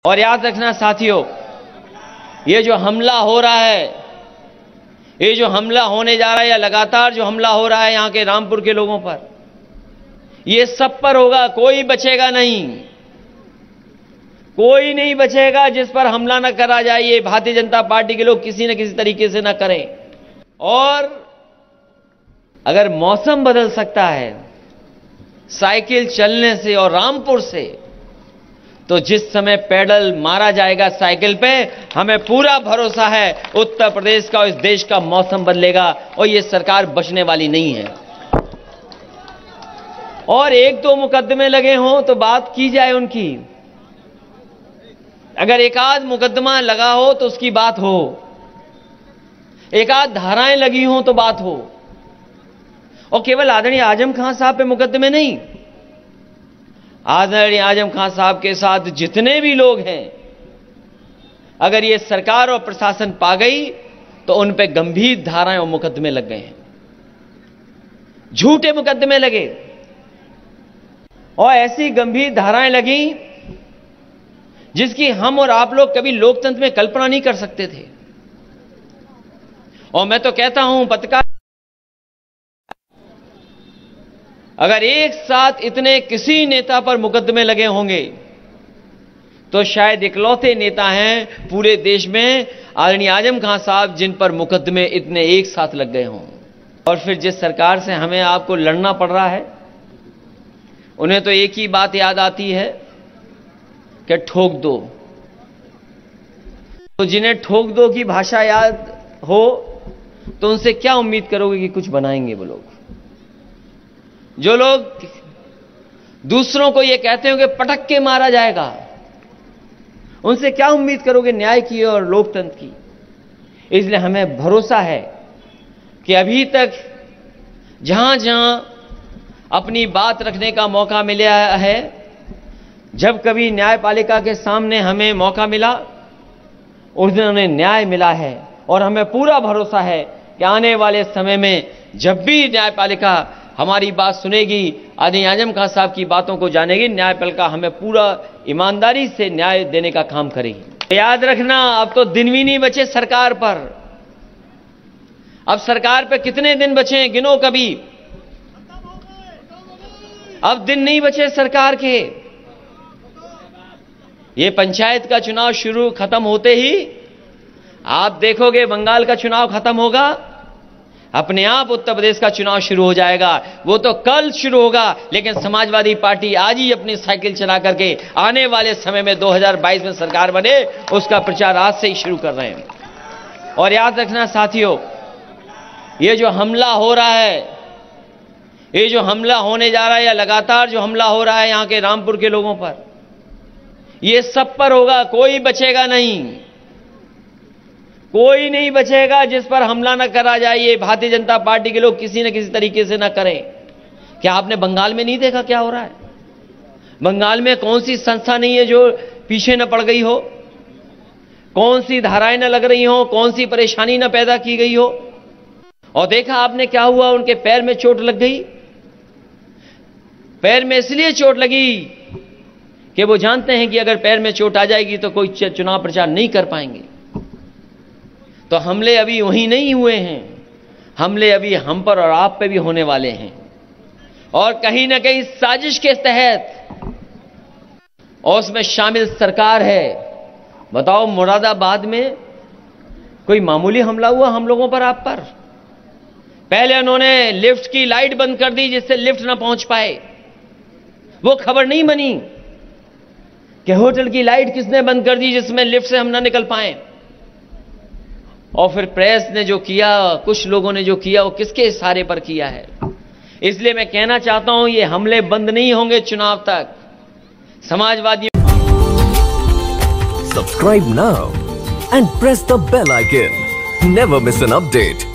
और याद रखना साथियों, ये जो हमला हो रहा है, ये जो हमला होने जा रहा है या लगातार जो हमला हो रहा है यहां के रामपुर के लोगों पर, ये सब पर होगा, कोई बचेगा नहीं, कोई नहीं बचेगा जिस पर हमला न करा जाए। ये भारतीय जनता पार्टी के लोग किसी न किसी तरीके से न करें। और अगर मौसम बदल सकता है साइकिल चलने से और रामपुर से, तो जिस समय पेडल मारा जाएगा साइकिल पे, हमें पूरा भरोसा है उत्तर प्रदेश का और इस देश का मौसम बदलेगा और ये सरकार बचने वाली नहीं है। और एक दो मुकदमे लगे हों तो बात की जाए उनकी, अगर एक आध मुकदमा लगा हो तो उसकी बात हो, एक आध धाराएं लगी हों तो बात हो। और केवल आदरणीय आजम खान साहब पे मुकदमे नहीं, आदरणीय आजम खान साहब के साथ जितने भी लोग हैं, अगर ये सरकार और प्रशासन पा गई तो उन पे गंभीर धाराएं और मुकदमे लग गए हैं, झूठे मुकदमे लगे और ऐसी गंभीर धाराएं लगी जिसकी हम और आप लोग कभी लोकतंत्र में कल्पना नहीं कर सकते थे। और मैं तो कहता हूं पत्रकार, अगर एक साथ इतने किसी नेता पर मुकदमे लगे होंगे तो शायद इकलौते नेता हैं पूरे देश में आदरणीय आजम खान साहब जिन पर मुकदमे इतने एक साथ लग गए हों। और फिर जिस सरकार से हमें आपको लड़ना पड़ रहा है, उन्हें तो एक ही बात याद आती है कि ठोक दो। तो जिन्हें ठोक दो की भाषा याद हो तो उनसे क्या उम्मीद करोगे कि कुछ बनाएंगे वो लोग? जो लोग दूसरों को ये कहते हो कि पटक के मारा जाएगा, उनसे क्या उम्मीद करोगे न्याय की और लोकतंत्र की? इसलिए हमें भरोसा है कि अभी तक जहां जहां अपनी बात रखने का मौका मिला है, जब कभी न्यायपालिका के सामने हमें मौका मिला उस दिन उन्हें न्याय मिला है। और हमें पूरा भरोसा है कि आने वाले समय में जब भी न्यायपालिका हमारी बात सुनेगी, आदरणीय आजम खान साहब की बातों को जानेगी, न्यायपालिका हमें पूरा ईमानदारी से न्याय देने का काम करेगी। याद रखना, अब तो दिन भी नहीं बचे सरकार पर। अब सरकार पे कितने दिन बचे हैं, गिनो कभी। अब दिन नहीं बचे सरकार के। ये पंचायत का चुनाव खत्म होते ही आप देखोगे बंगाल का चुनाव खत्म होगा, अपने आप उत्तर प्रदेश का चुनाव शुरू हो जाएगा। वो तो कल शुरू होगा, लेकिन समाजवादी पार्टी आज ही अपनी साइकिल चला करके आने वाले समय में 2022 में सरकार बने, उसका प्रचार आज से ही शुरू कर रहे हैं। और याद रखना साथियों, ये जो हमला हो रहा है, ये जो हमला होने जा रहा है या लगातार जो हमला हो रहा है यहां के रामपुर के लोगों पर, ये सब पर होगा, कोई बचेगा नहीं, कोई नहीं बचेगा जिस पर हमला न करा जाए। ये भारतीय जनता पार्टी के लोग किसी न किसी तरीके से न करें। क्या आपने बंगाल में नहीं देखा क्या हो रहा है? बंगाल में कौन सी संस्था नहीं है जो पीछे न पड़ गई हो, कौन सी धाराएं न लग रही हो, कौन सी परेशानी न पैदा की गई हो। और देखा आपने क्या हुआ, उनके पैर में चोट लग गई। पैर में इसलिए चोट लगी कि वो जानते हैं कि अगर पैर में चोट आ जाएगी तो कोई चुनाव प्रचार नहीं कर पाएंगे। तो हमले अभी वहीं नहीं हुए हैं, हमले अभी हम पर और आप पे भी होने वाले हैं। और कहीं ना कहीं साजिश के तहत, और उसमें शामिल सरकार है। बताओ, मुरादाबाद में कोई मामूली हमला हुआ हम लोगों पर, आप पर? पहले उन्होंने लिफ्ट की लाइट बंद कर दी जिससे लिफ्ट ना पहुंच पाए। वो खबर नहीं बनी कि होटल की लाइट किसने बंद कर दी जिसमें लिफ्ट से हम ना निकल पाए। और फिर प्रेस ने जो किया, कुछ लोगों ने जो किया, वो किसके इशारे पर किया है? इसलिए मैं कहना चाहता हूं, ये हमले बंद नहीं होंगे चुनाव तक। Samajwadi subscribe now and press the bell icon, never miss an update.